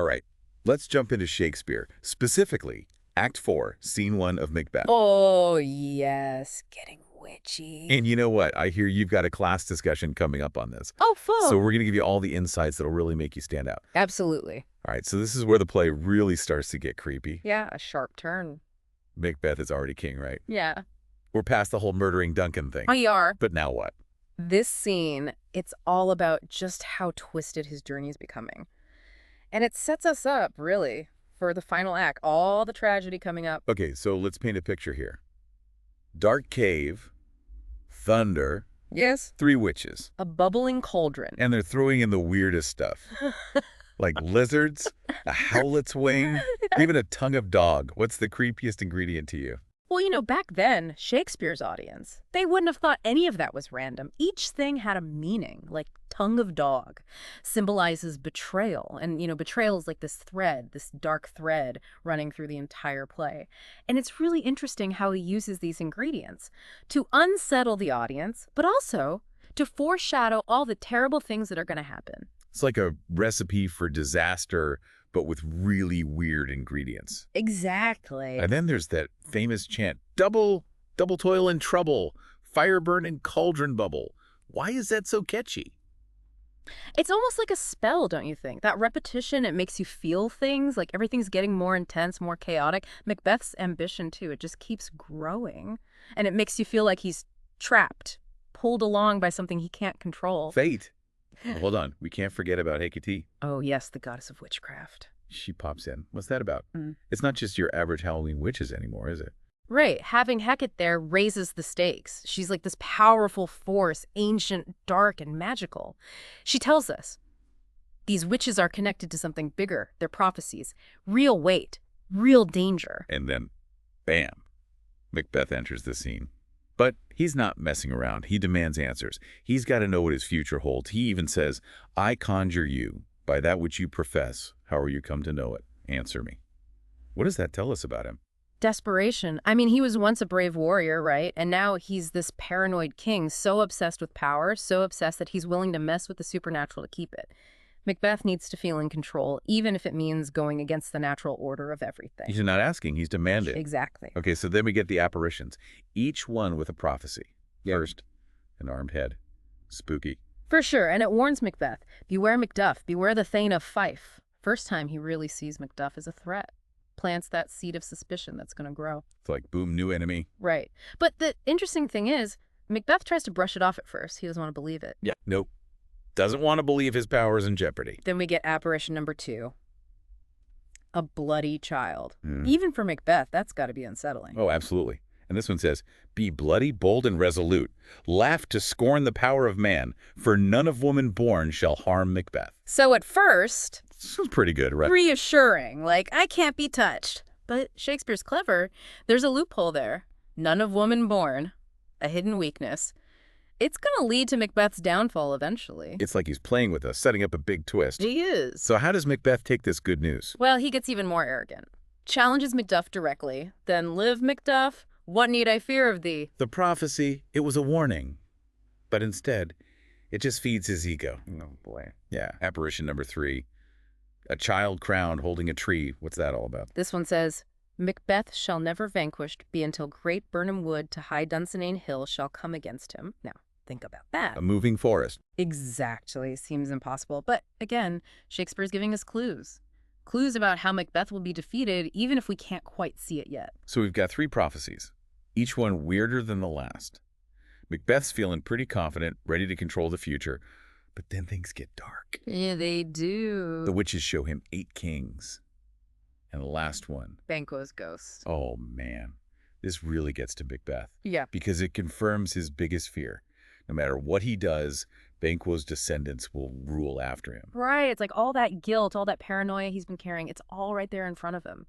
All right, let's jump into Shakespeare, specifically Act 4, Scene 1 of Macbeth. Oh, yes. Getting witchy. And you know what? I hear you've got a class discussion coming up on this. Oh, So full. we're going to give you all the insights that'll really make you stand out. Absolutely. All right, so this is where the play really starts to get creepy. Yeah, a sharp turn. Macbeth is already king, right? Yeah. We're past the whole murdering Duncan thing. We are. But now what? This scene, it's all about just how twisted his journey is becoming. And it sets us up, really, for the final act, all the tragedy coming up. Okay, so let's paint a picture here. Dark cave, thunder, Yes. 3 witches. A bubbling cauldron. And they're throwing in the weirdest stuff. Like lizards, a howlet's wing, even a tongue of dog. What's the creepiest ingredient to you? Well, back then, Shakespeare's audience, they wouldn't have thought any of that was random. Each thing had a meaning, like tongue of dog symbolizes betrayal. And, betrayal is like this thread, this dark thread running through the entire play. And it's really interesting how he uses these ingredients to unsettle the audience, but also to foreshadow all the terrible things that are going to happen. It's like a recipe for disaster, but with really weird ingredients. Exactly. And then there's that famous chant, double toil and trouble, fire burn and cauldron bubble. Why is that so catchy? It's almost like a spell, don't you think? That repetition, it makes you feel things, like everything's getting more intense, more chaotic. Macbeth's ambition, too, it just keeps growing. And it makes you feel like he's trapped, pulled along by something he can't control. Fate. Well, hold on. We can't forget about Hecate. Oh, yes, the goddess of witchcraft. She pops in. What's that about? It's not just your average Halloween witches anymore, is it? Right. Having Hecate there raises the stakes. She's like this powerful force, ancient, dark, and magical. She tells us these witches are connected to something bigger, their prophecies, real weight, real danger. And then, bam, Macbeth enters the scene. But he's not messing around. He demands answers. He's got to know what his future holds. He even says, I conjure you by that which you profess. How are you come to know it? Answer me. What does that tell us about him? Desperation. I mean, he was once a brave warrior, right? And now he's this paranoid king, so obsessed with power, so obsessed that he's willing to mess with the supernatural to keep it. Macbeth needs to feel in control, even if it means going against the natural order of everything. He's not asking, he's demanding. Exactly. Okay, so then we get the apparitions, each one with a prophecy. First, an armed head. Spooky. For sure, and it warns Macbeth, beware Macduff, beware the Thane of Fife. First time he really sees Macduff as a threat. Plants that seed of suspicion that's going to grow. It's like, boom, new enemy. Right. But the interesting thing is, Macbeth tries to brush it off at first. He doesn't want to believe it. Yeah, nope. Doesn't want to believe his power is in jeopardy. Then we get apparition number 2. A bloody child. Even for Macbeth, that's got to be unsettling. Oh, absolutely. And this one says, be bloody, bold, and resolute. Laugh to scorn the power of man, for none of woman born shall harm Macbeth. So at first, This was pretty good, right? reassuring, like, I can't be touched. But Shakespeare's clever. There's a loophole there. None of woman born. A hidden weakness. It's going to lead to Macbeth's downfall eventually. It's like he's playing with us, setting up a big twist. He is. So how does Macbeth take this good news? Well, he gets even more arrogant. Challenges Macduff directly. Then, live, Macduff. What need I fear of thee? The prophecy, it was a warning. But instead, it just feeds his ego. Oh, boy. Yeah. Apparition number 3. A child crowned holding a tree. What's that all about? This one says, Macbeth shall never vanquished be until great Burnham Wood to high Dunsinane Hill shall come against him. Now, think about that. A moving forest. Exactly. Seems impossible. But again, Shakespeare's giving us clues. Clues about how Macbeth will be defeated, even if we can't quite see it yet. So we've got 3 prophecies, each one weirder than the last. Macbeth's feeling pretty confident, ready to control the future. But then things get dark. Yeah, they do. The witches show him 8 kings. And the last one. Banquo's ghost. Oh, man. This really gets to Macbeth. Yeah. Because it confirms his biggest fear. No matter what he does, Banquo's descendants will rule after him. Right. It's like all that guilt, all that paranoia he's been carrying, it's all right there in front of him.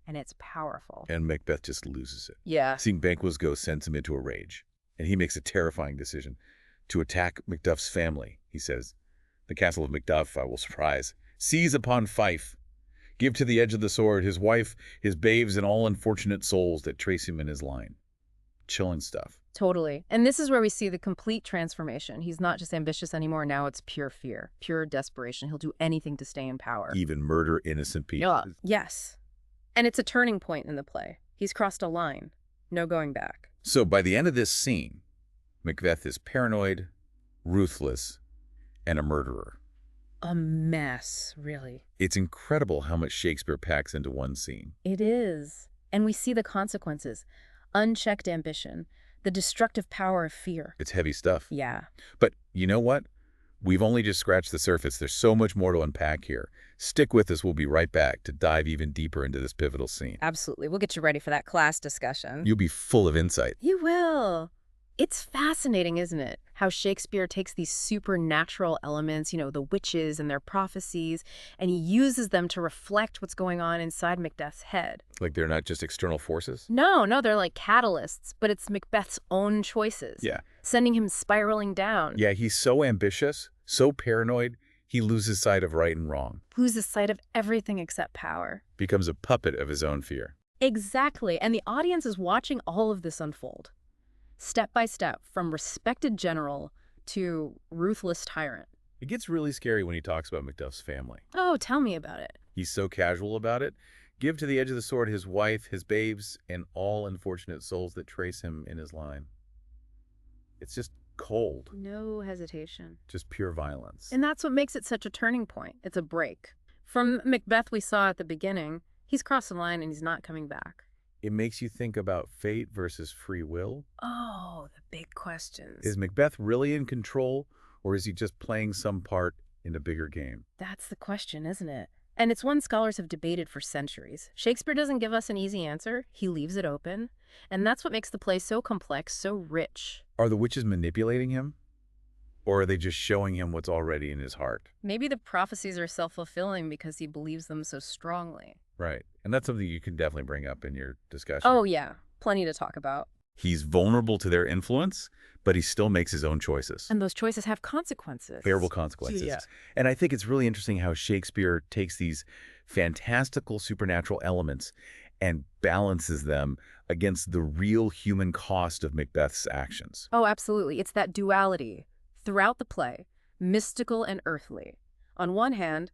And it's powerful. And Macbeth just loses it. Yeah. Seeing Banquo's ghost sends him into a rage. And he makes a terrifying decision to attack Macduff's family. He says, the castle of Macduff I will surprise. Seize upon Fife. Give to the edge of the sword his wife, his babes, and all unfortunate souls that trace him in his line. chilling stuff. Totally. And this is where we see the complete transformation. He's not just ambitious anymore. Now it's pure fear, pure desperation. He'll do anything to stay in power. Even murder innocent people. Yeah. Yes. And it's a turning point in the play. He's crossed a line. No going back. So by the end of this scene, Macbeth is paranoid, ruthless, and a murderer. A mess, really. It's incredible how much Shakespeare packs into one scene. It is. And we see the consequences. Unchecked ambition, the destructive power of fear. It's heavy stuff. Yeah. But you know what? We've only just scratched the surface. There's so much more to unpack here. Stick with us. We'll be right back to dive even deeper into this pivotal scene. Absolutely. We'll get you ready for that class discussion. You'll be full of insight. You will. It's fascinating, isn't it? How Shakespeare takes these supernatural elements, the witches and their prophecies, and he uses them to reflect what's going on inside Macbeth's head. Like they're not just external forces? No, they're like catalysts, but it's Macbeth's own choices. Yeah. Sending him spiraling down. Yeah, he's so ambitious, so paranoid, he loses sight of right and wrong. Loses sight of everything except power. Becomes a puppet of his own fear. Exactly. And the audience is watching all of this unfold. Step by step, from respected general to ruthless tyrant. It gets really scary when he talks about Macduff's family. Oh, tell me about it. He's so casual about it. Give to the edge of the sword his wife, his babes, and all unfortunate souls that trace him in his line. It's just cold. No hesitation. Just pure violence. And that's what makes it such a turning point. It's a break. From Macbeth we saw at the beginning, he's crossed the line and he's not coming back. It makes you think about fate versus free will. Oh, the big questions. Is Macbeth really in control, or is he just playing some part in a bigger game? That's the question, isn't it? And it's one scholars have debated for centuries. Shakespeare doesn't give us an easy answer. He leaves it open. And that's what makes the play so complex, so rich. Are the witches manipulating him? Or are they just showing him what's already in his heart? Maybe the prophecies are self-fulfilling because he believes them so strongly. Right. And that's something you can definitely bring up in your discussion. Oh, yeah. Plenty to talk about. He's vulnerable to their influence, but he still makes his own choices. And those choices have consequences. Terrible consequences. Yeah. And I think it's really interesting how Shakespeare takes these fantastical supernatural elements and balances them against the real human cost of Macbeth's actions. Oh, absolutely. It's that duality throughout the play, mystical and earthly. On one hand,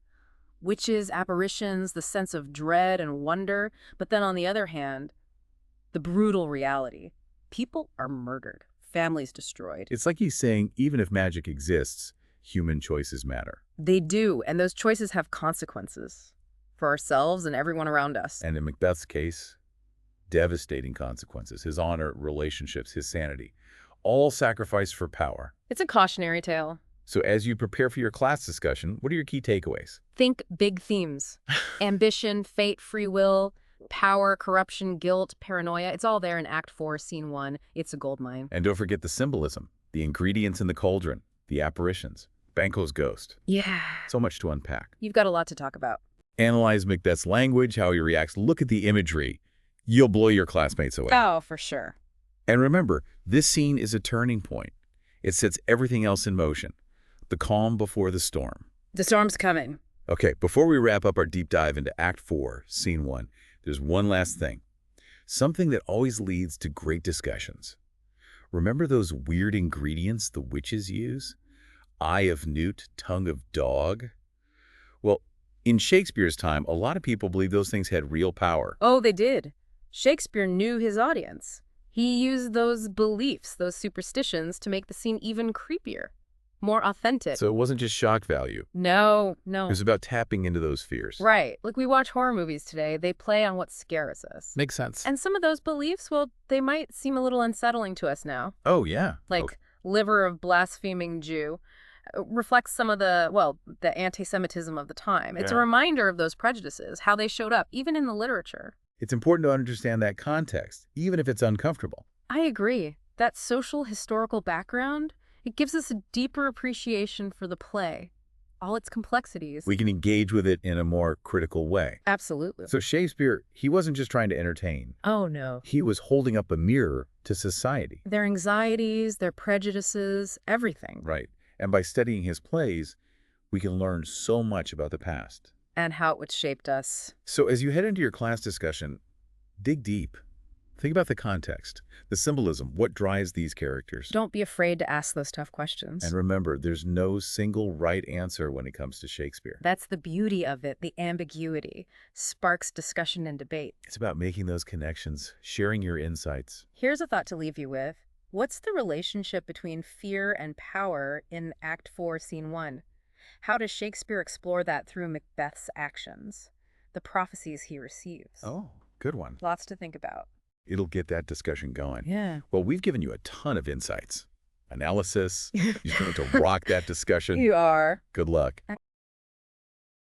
witches, apparitions, the sense of dread and wonder, but then on the other hand, the brutal reality. People are murdered, families destroyed. It's like he's saying, even if magic exists, human choices matter. They do, and those choices have consequences for ourselves and everyone around us. And in Macbeth's case, devastating consequences. His honor, relationships, his sanity, all sacrificed for power. It's a cautionary tale. So as you prepare for your class discussion, what are your key takeaways? Think big themes. Ambition, fate, free will, power, corruption, guilt, paranoia. It's all there in Act 4, Scene 1. It's a goldmine. And don't forget the symbolism, the ingredients in the cauldron, the apparitions, Banquo's ghost. Yeah. So much to unpack. You've got a lot to talk about. Analyze Macbeth's language, how he reacts, look at the imagery. You'll blow your classmates away. Oh, for sure. And remember, this scene is a turning point. It sets everything else in motion. The calm before the storm. The storm's coming. Okay, before we wrap up our deep dive into Act 4, Scene 1, there's one last thing. Something that always leads to great discussions. Remember those weird ingredients the witches use? Eye of newt, tongue of dog? Well, in Shakespeare's time, a lot of people believed those things had real power. Oh, they did. Shakespeare knew his audience. He used those beliefs, those superstitions, to make the scene even creepier, more authentic. So it wasn't just shock value. No. It was about tapping into those fears. Right. Like we watch horror movies today, they play on what scares us. Makes sense. And some of those beliefs, well, they might seem a little unsettling to us now. Oh, yeah. Like liver of blaspheming Jew reflects some of the anti-Semitism of the time. It's a reminder of those prejudices, how they showed up, even in the literature. It's important to understand that context, even if it's uncomfortable. I agree. That social historical background, it gives us a deeper appreciation for the play, all its complexities. We can engage with it in a more critical way. Absolutely. So Shakespeare, he wasn't just trying to entertain. Oh, no. He was holding up a mirror to society. Their anxieties, their prejudices, everything. Right. And by studying his plays, we can learn so much about the past. And how it shaped us. So as you head into your class discussion, dig deep. Think about the context, the symbolism, what drives these characters. Don't be afraid to ask those tough questions. And remember, there's no single right answer when it comes to Shakespeare. That's the beauty of it, the ambiguity. Sparks discussion and debate. It's about making those connections, sharing your insights. Here's a thought to leave you with. What's the relationship between fear and power in Act 4, Scene 1? How does Shakespeare explore that through Macbeth's actions, the prophecies he receives? Oh, good one. Lots to think about. It'll get that discussion going. Yeah. Well, we've given you a ton of insights. Analysis. You're going to rock that discussion. You are. Good luck.